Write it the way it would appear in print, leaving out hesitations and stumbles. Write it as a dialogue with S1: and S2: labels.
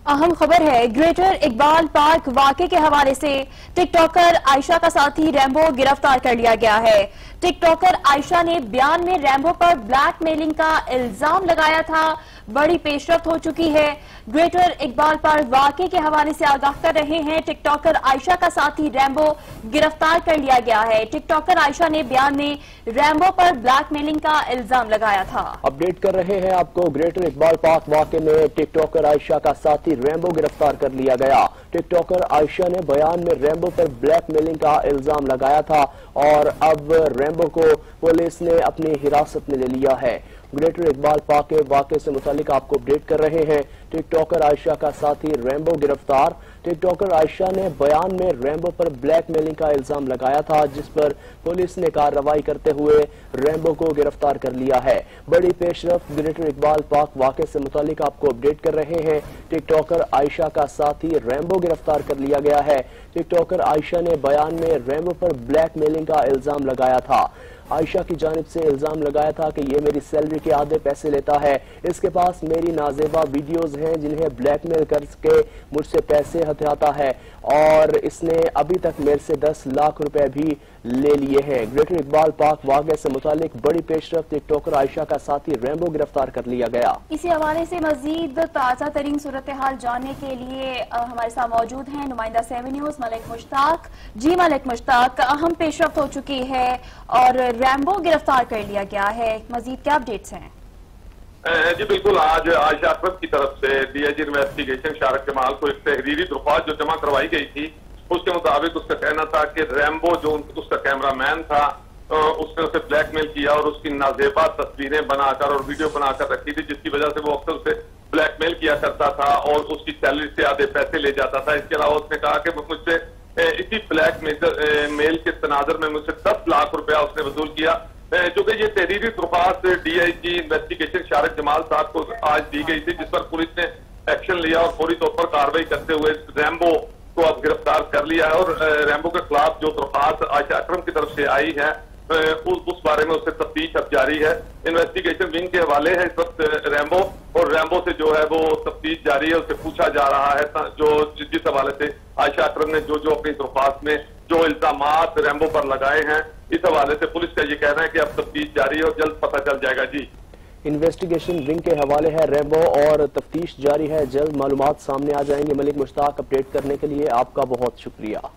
S1: अहम खबर है। ग्रेटर इकबाल पार्क वाकये के हवाले से टिकटॉकर आयशा का साथी रैम्बो गिरफ्तार कर लिया गया है। टिकटॉकर आयशा ने बयान में रैम्बो पर ब्लैकमेलिंग का इल्जाम लगाया था। बड़ी पेशरफ्त हो चुकी है। ग्रेटर इकबाल पार्क वाकये के हवाले से आगाह कर रहे हैं। टिकटॉकर आयशा का साथी रैम्बो गिरफ्तार कर लिया गया है। टिकटॉकर आयशा ने बयान में रैम्बो पर ब्लैकमेलिंग का इल्जाम लगाया था।
S2: अपडेट कर रहे हैं आपको। ग्रेटर इकबाल पार्क वाकये में टिकटॉकर आयशा का साथी रैम्बो गिरफ्तार कर लिया गया। टिकटॉकर आयशा ने बयान में रैम्बो पर ब्लैकमेलिंग का इल्जाम लगाया था और अब रैम्बो को पुलिस ने अपनी हिरासत में ले लिया है। ग्रेटर इकबाल पार्क के वाकये से मुतालिक आपको अपडेट कर रहे हैं। टिकटॉकर आयशा का साथी रैम्बो गिरफ्तार। टिकटॉकर आयशा ने बयान में रैम्बो पर ब्लैकमेलिंग का इल्जाम लगाया था, जिस पर पुलिस ने कार्रवाई करते हुए रैम्बो को गिरफ्तार कर लिया है। बड़ी पेशरफ्त ग्रेटर इकबाल पार्क वाकये से मुतालिक आपको अपडेट कर रहे हैं। टिकटॉकर आयशा का साथी रैम्बो गिरफ्तार कर लिया गया है। टिकटॉकर आयशा ने बयान में रैम्बो पर ब्लैकमेलिंग का इल्जाम लगाया था। आयशा की जानिब से इल्जाम लगाया था कि ये मेरी सैलरी के आधे पैसे लेता है, इसके पास मेरी नाजेबा वीडियोस हैं जिन्हें ब्लैकमेल करके मुझसे पैसे हथियाता है और इसने अभी तक मेरे से 10 लाख रुपए भी ले लिए हैं। ग्रेटर इकबाल पार्क वाकये से मुतालिक बड़ी पेशरफ्त। टिकटॉकर आयशा का साथी रैम्बो गिरफ्तार कर लिया गया।
S1: इसी हवाले से मजीद ताजा तरीन सूरत हाल जानने के लिए हमारे साथ मौजूद हैं नुमाइंदा 7 न्यूज मलिक मुश्ताक। जी मलिक मुश्ताक, अहम पेशरफ्त हो चुकी है और रैम्बो गिरफ्तार कर लिया गया है, मजीद क्या अपडेट्स हैं?
S3: जी बिल्कुल, आज आयशा अकरम की तरफ से डीआईजी इन्वेस्टिगेशन शारक जमाल को एक तहरीरी दरख्वास्त जो जमा करवाई गई थी, उसके मुताबिक उसका कहना था कि रैम्बो जो उसका कैमरामैन था उसने उसे ब्लैकमेल किया और उसकी नाजेबा तस्वीरें बनाकर और वीडियो बनाकर रखी थी, जिसकी वजह से वो अक्सर उसे ब्लैकमेल किया करता था और उसकी सैलरी से आधे पैसे ले जाता था। इसके अलावा उसने कहा कि मुझसे इसी ब्लैकमेल के तनाजर में मुझसे 10 लाख रुपया उसने वसूल किया, जो कि ये तहरीरी दरख्वास्त डीआईजी इन्वेस्टिगेशन शारक जमाल साहब को आज दी गई थी, जिस पर पुलिस ने एक्शन लिया और फौरी तौर पर कार्रवाई करते हुए रैम्बो को अब गिरफ्तार कर लिया है। और रैम्बो के खिलाफ जो दरख्वास्त आयशा अकरम की तरफ से आई है उस बारे में उससे तफ्तीश अब जारी है। इन्वेस्टिगेशन विंग के हवाले है इस वक्त रैम्बो, और रैम्बो से जो है वो तफ्तीश जारी है, उससे पूछा जा रहा है जो जिस हवाले से आयशा अकरम ने जो अपनी दरख्वास्त में जो इल्जामात रैम्बो पर लगाए हैं, इस हवाले से पुलिस का ये कहना है कि अब तफ्तीश जारी है और जल्द पता चल जाएगा। जी,
S2: इन्वेस्टिगेशन विंग के हवाले है रैम्बो और तफ्तीश जारी है, जल्द मालूमात सामने आ जाएंगे। मलिक मुश्ताक, अपडेट करने के लिए आपका बहुत शुक्रिया।